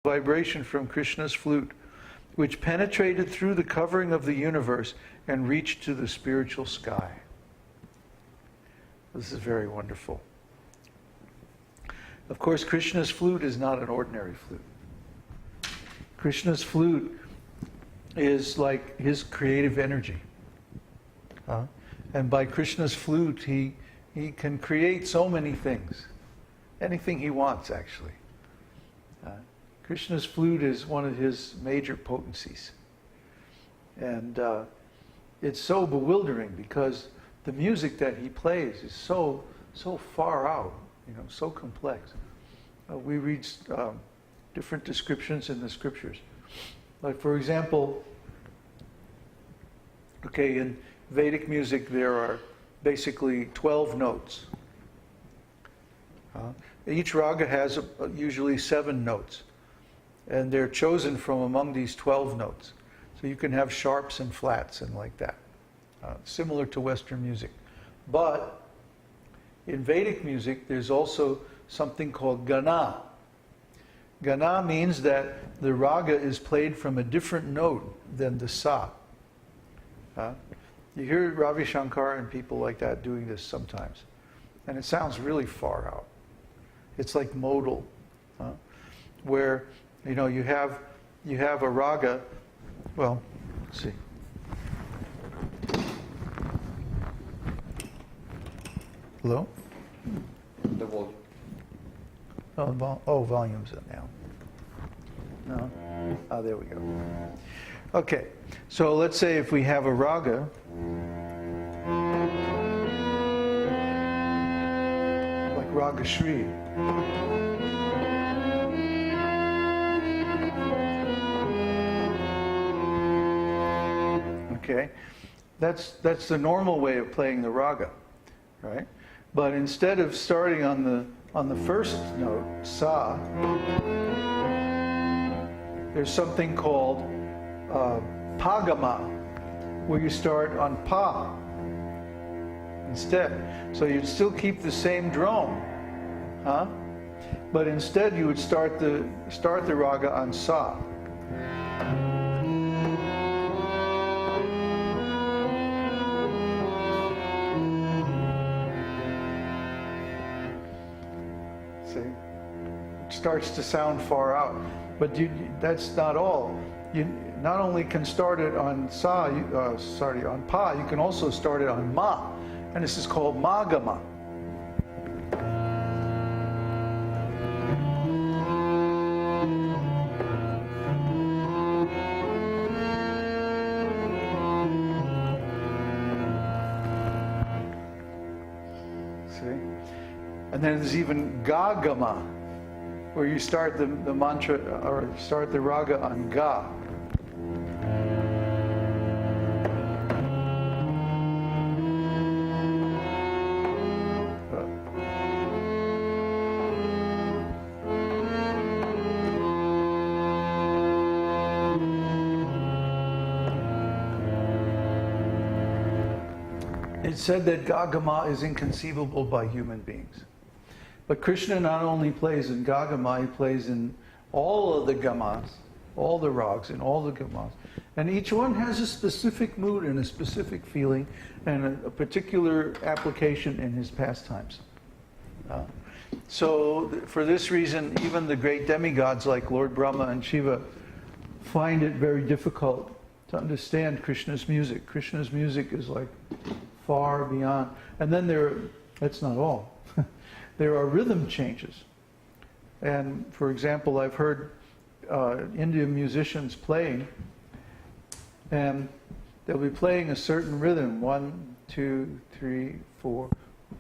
vibration from Krishna's flute, which penetrated through the covering of the universe and reached to the spiritual sky. This is very wonderful. Of course, Krishna's flute is not an ordinary flute. Krishna's flute is like his creative energy. And by Krishna's flute, he can create so many things. Anything he wants, actually. Krishna's flute is one of his major potencies. And it's so bewildering because the music that he plays is so far out, so complex. We read different descriptions in the scriptures. Like, for example, in Vedic music there are basically 12 notes. Each raga has usually 7 notes. And they're chosen from among these 12 notes. So you can have sharps and flats and like that. Similar to Western music. But in Vedic music, there's also something called gana. Gana means that the raga is played from a different note than the sa. You hear Ravi Shankar and people like that doing this sometimes. And it sounds really far out. It's like modal. Where you have a raga. Well, let's see. Hello? The volume. Volume's up now. No? Oh, there we go. Okay, so let's say if we have a raga. Like Raga Śrī. Okay, that's the normal way of playing the raga, right? But instead of starting on the first note, sa, there's something called pagama, where you start on pa instead. So you'd still keep the same drone, but instead you would start the raga on sa. Starts to sound far out, but that's not all. You not only can start it on on pa, you can also start it on ma, and this is called magama. See, and then there's even gagama, where you start the mantra or start the raga on ga. It's said that gagama is inconceivable by human beings. But Krishna not only plays in gagama, he plays in all of the gamas, all the rags, and all the gamas. And each one has a specific mood and a specific feeling and a particular application in his pastimes. So for this reason, even the great demigods like Lord Brahma and Shiva find it very difficult to understand Krishna's music. Krishna's music is like far beyond. And then that's not all. There are rhythm changes. And for example, I've heard Indian musicians playing, and they'll be playing a certain rhythm, 1, 2, 3, 4,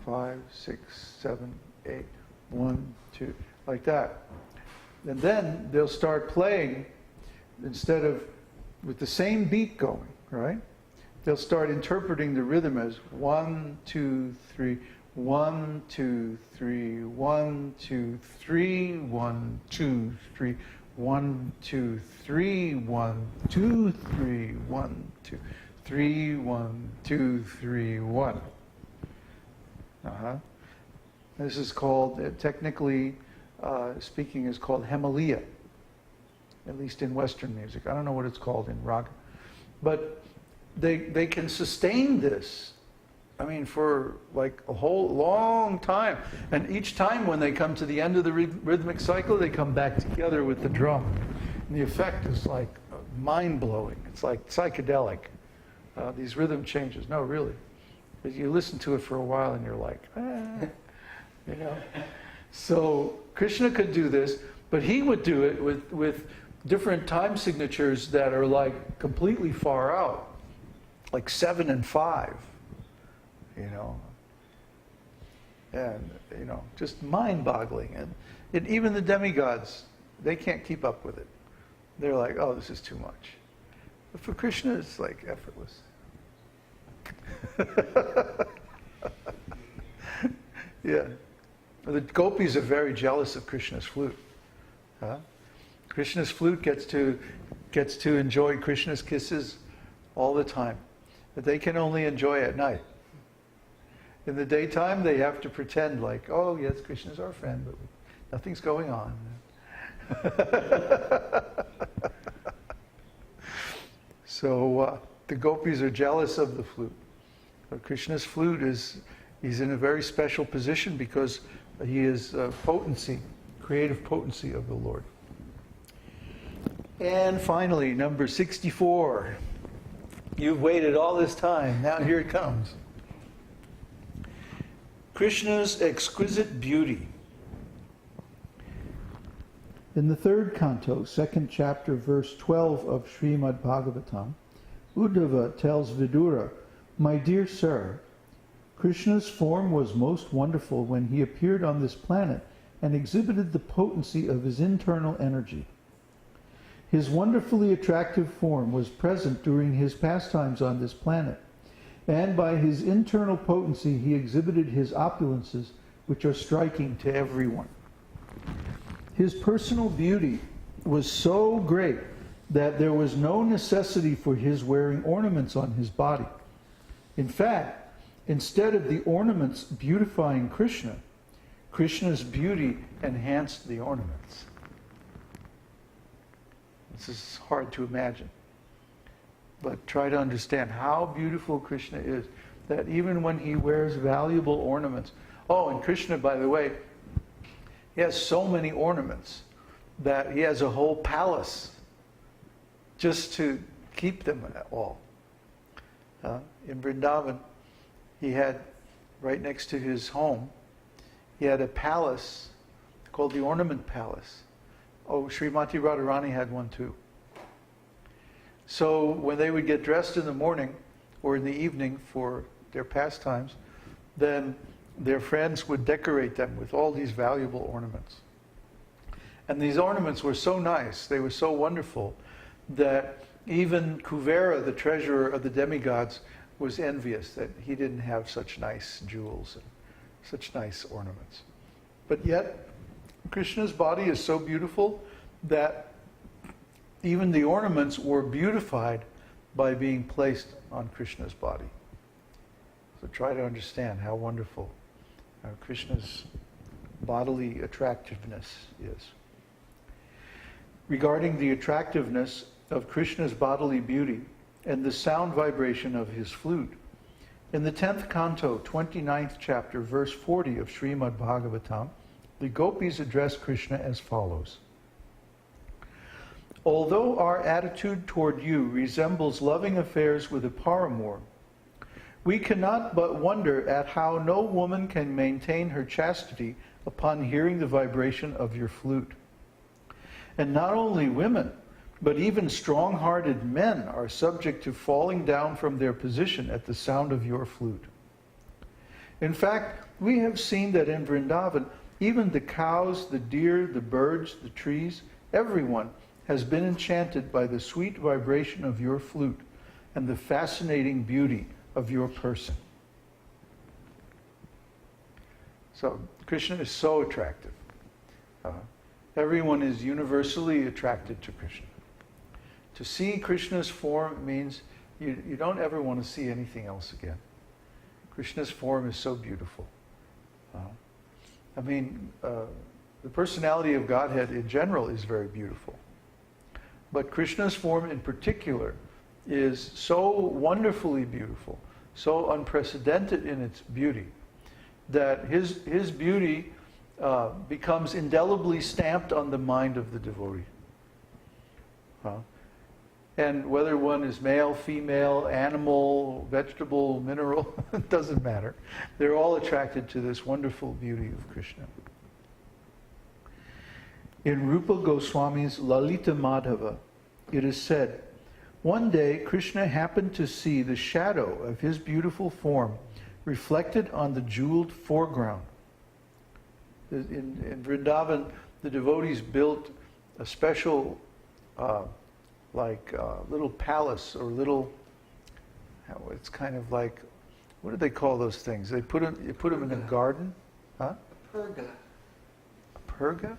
5, 6, 7, 8, 1, 2, like that. And then they'll start playing, instead of with the same beat going, right? They'll start interpreting the rhythm as 1, 2, 3, 1, 2, 3, 1, 2, 3, 1, 2, 3, 1, 2, 3, 1, 2, 3, 1, 2, 3, 1, 2, 3, 1. This is called, technically speaking, is called hemaliya. at least in Western music. I don't know what it's called in raga. But they can sustain this, I mean, for like a whole long time. And each time when they come to the end of the rhythmic cycle, they come back together with the drum. And the effect is like mind-blowing. It's like psychedelic, these rhythm changes. No, really. You listen to it for a while and you're like, you know. So Krishna could do this, but he would do it with different time signatures that are like completely far out, like 7 and 5, you know. And, you know, just mind-boggling. And even the demigods, they can't keep up with it. They're like, oh, this is too much. But for Krishna, it's like effortless. Yeah. The gopis are very jealous of Krishna's flute. Huh? Krishna's flute gets to enjoy Krishna's kisses all the time. But they can only enjoy at night. In the daytime, they have to pretend like, oh, yes, Krishna's our friend, but nothing's going on. So the gopis are jealous of the flute. But Krishna's flute he's in a very special position because he is potency, creative potency of the Lord. And finally, number 64. You've waited all this time. Now here it comes. Krishna's exquisite beauty. In the third canto, second chapter, verse 12 of Srimad Bhagavatam, Uddhava tells Vidura, "My dear sir, Krishna's form was most wonderful when he appeared on this planet and exhibited the potency of his internal energy. His wonderfully attractive form was present during his pastimes on this planet, and by his internal potency he exhibited his opulences, which are striking to everyone. His personal beauty was so great that there was no necessity for his wearing ornaments on his body. In fact, instead of the ornaments beautifying Krishna, Krishna's beauty enhanced the ornaments." This is hard to imagine. But try to understand how beautiful Krishna is, that even when he wears valuable ornaments. Oh, and Krishna, by the way, he has so many ornaments that he has a whole palace just to keep them all. In Vrindavan, he had, right next to his home, he had a palace called the Ornament Palace. Oh, Srimati Radharani had one too. So when they would get dressed in the morning or in the evening for their pastimes, then their friends would decorate them with all these valuable ornaments. And these ornaments were so nice, they were so wonderful, that even Kuvera, the treasurer of the demigods, was envious that he didn't have such nice jewels and such nice ornaments. But yet, Krishna's body is so beautiful that even the ornaments were beautified by being placed on Krishna's body. So try to understand how wonderful Krishna's bodily attractiveness is. Regarding the attractiveness of Krishna's bodily beauty and the sound vibration of his flute, in the 10th canto, 29th chapter, verse 40 of Srimad Bhagavatam, the gopis address Krishna as follows. "Although our attitude toward you resembles loving affairs with a paramour, we cannot but wonder at how no woman can maintain her chastity upon hearing the vibration of your flute. And not only women, but even strong-hearted men are subject to falling down from their position at the sound of your flute. In fact, we have seen that in Vrindavan, even the cows, the deer, the birds, the trees, everyone has been enchanted by the sweet vibration of your flute and the fascinating beauty of your person." So Krishna is so attractive. Everyone is universally attracted to Krishna. To see Krishna's form means you don't ever want to see anything else again. Krishna's form is so beautiful. The personality of Godhead in general is very beautiful. But Krishna's form in particular is so wonderfully beautiful, so unprecedented in its beauty, that his beauty becomes indelibly stamped on the mind of the devotee. And whether one is male, female, animal, vegetable, mineral, it doesn't matter. They're all attracted to this wonderful beauty of Krishna. In Rupa Goswami's Lalita Madhava, it is said, one day Krishna happened to see the shadow of his beautiful form reflected on the jeweled foreground. In Vrindavan, the devotees built a special little palace or little, it's kind of like, what do they call those things? You put them in a garden? Huh? Perga. A perga?